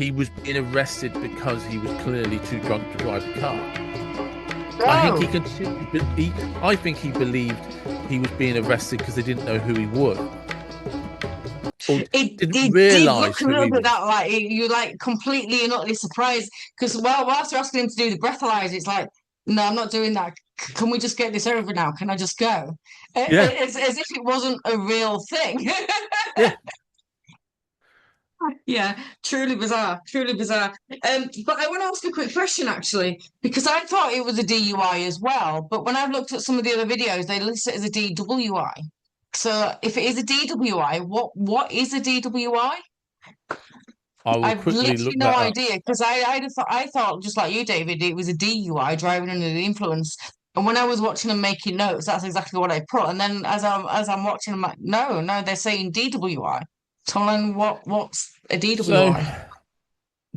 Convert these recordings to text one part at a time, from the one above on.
he was being arrested because he was clearly too drunk to drive a car. I think he believed he was being arrested because they didn't know who he was. Or It didn't did realise look a who little he bit was. that like you're like completely and utterly surprised because whilst they're asking him to do the breathalyzer, it's like, no, I'm not doing that. Can we just get this over now? Can I just go? Yeah, As if it wasn't a real thing. yeah. Yeah, truly bizarre, truly bizarre. But I want to ask a quick question actually, because I thought it was a DUI as well. But when I've looked at some of the other videos, they list it as a DWI. So if it is a DWI, what is a DWI? I will I've quickly literally look no that up. idea because I thought just like you, David, it was a DUI, driving under the influence. And when I was watching them making notes, that's exactly what I put. And then as I'm watching, I'm like, no, they're saying DWI. So then what's a So, DWI?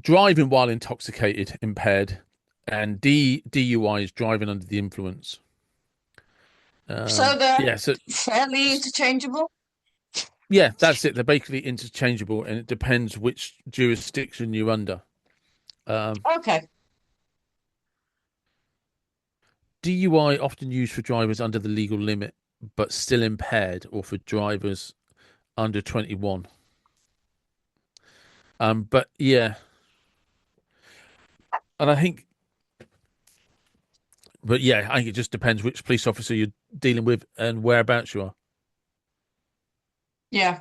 driving while intoxicated, impaired, and DUI is driving under the influence. So they're Yeah, so fairly interchangeable. yeah, that's it. They're basically interchangeable, and it depends which jurisdiction you're under. Um, Okay. DUI often used for drivers under the legal limit, but still impaired, or for drivers under 21. But yeah, and I think it just depends which police officer you're dealing with and whereabouts you are. Yeah.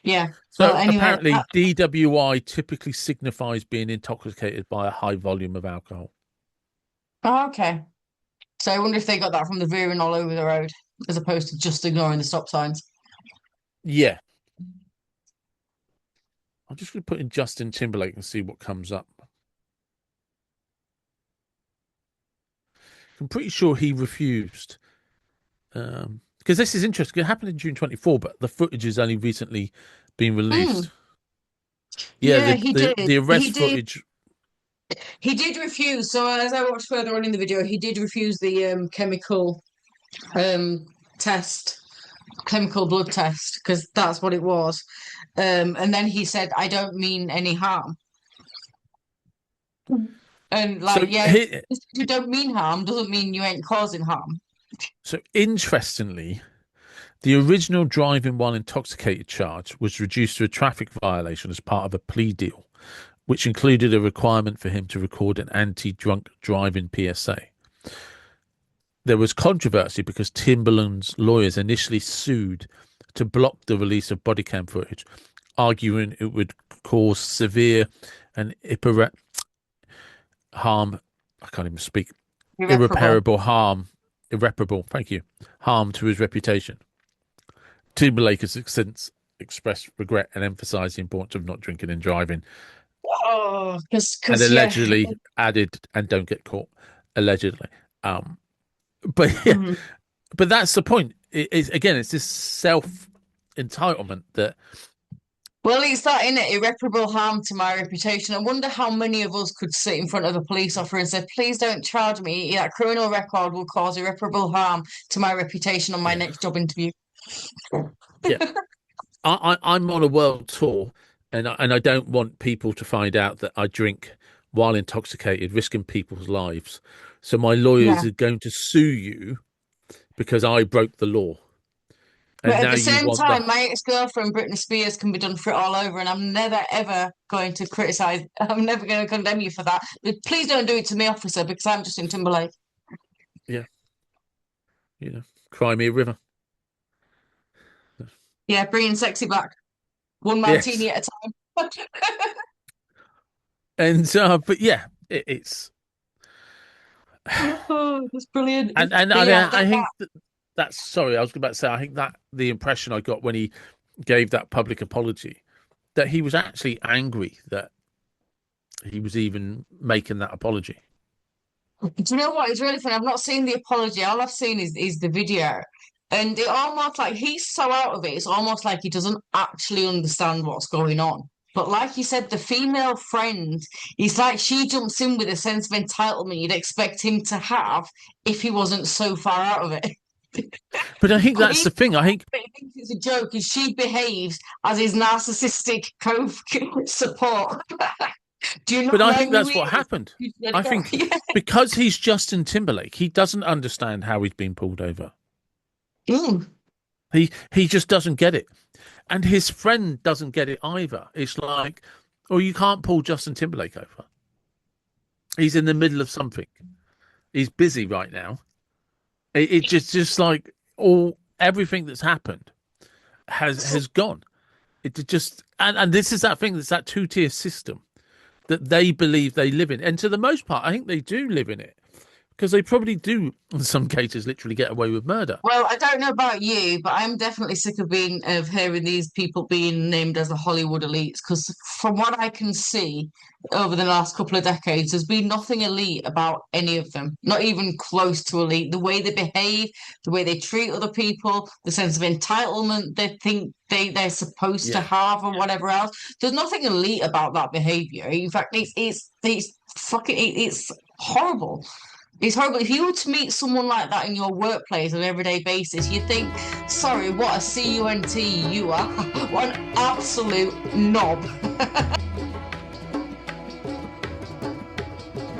Yeah. Well, So anyway. apparently, DWI typically signifies being intoxicated by a high volume of alcohol. Okay. So I wonder if they got that from the veering all over the road as opposed to just ignoring the stop signs. Yeah, I'm just going to put in Justin Timberlake and see what comes up. I'm pretty sure he refused. Because this is interesting. It happened in June 24, but the footage has only recently been Mm. released. Yeah, Yeah, the he the, did. the arrest footage. He did refuse. So as I watched further on in the video, he did refuse the chemical um test, chemical blood test, because that's what it was. And then he said, "I don't mean any harm." And So like, yeah, here, just 'cause you don't mean harm doesn't mean you ain't causing harm. so interestingly, the original driving while intoxicated charge was reduced to a traffic violation as part of a plea deal, which included a requirement for him to record an anti-drunk driving PSA. There was controversy because Timberland's lawyers initially sued to block the release of body cam footage, arguing it would cause severe and harm. I can't even speak. Irreparable. Irreparable harm. Irreparable. Thank you. Harm to his reputation. Timberlake has since expressed regret and emphasised the importance of not drinking and driving, Oh, and yeah. allegedly added, "and don't get caught." Allegedly. Um, but yeah, Mhm. but that's the point. It's this self entitlement that Well, it's that in it, irreparable harm to my reputation. I wonder how many of us could sit in front of a police officer and say, "Please don't charge me. That criminal record will cause irreparable harm to my reputation on my yeah, next job interview." yeah. I'm on a world tour, and I don't want people to find out that I drink while intoxicated, risking people's lives. So my lawyers Yeah. are going to sue you because I broke the law, But and at now the you same want the time, my ex-girlfriend, Britney Spears, can be done for it all over, and I'm never ever going to criticize, I'm never going to condemn you for that. But please don't do it to me, officer, because I'm Justin Timberlake. yeah, cry me a river. Yeah, bringing sexy back, one Yes, martini at a time. and but yeah, it's Oh, that's brilliant. and But yeah, I think that's sorry. I was about to say I think that the impression I got when he gave that public apology that he was actually angry that he was even making that apology. do you know what? It's really funny. I've not seen the apology. All I've seen is the video. And it almost like he's so out of it, it's almost like he doesn't actually understand what's going on. But like you said, the female friend, it's like she jumps in with a sense of entitlement you'd expect him to have if he wasn't so far out of it. But I think But that's the he thing. I think, thinks it's a joke, and she behaves as his narcissistic co-support. Do you but not I know think who that's he what is? happened. You let it I go. think Yeah. because he's Justin Timberlake, he doesn't understand how he's been pulled over. Mm. He just doesn't get it. And his friend doesn't get it either. It's like, oh, you can't pull Justin Timberlake over. He's in the middle of something. He's busy right now. It just like all everything that's happened has gone. It just and this is that thing. That's that two-tier system that they believe they live in, and to the most part, I think they do live in it because they probably do in some cases literally get away with murder. Well, I don't know about you, but I'm definitely sick of hearing these people being named as the Hollywood elites. Because from what I can see over the last couple of decades, there's been nothing elite about any of them. Not even close to elite. The way they behave, the way they treat other people, the sense of entitlement they think they're supposed to Yeah. have, or whatever else. There's nothing elite about that behavior. In fact, it's fucking it's horrible. It's horrible. If you were to meet someone like that in your workplace on an everyday basis, you think, sorry, what a cunt you are. What an absolute knob.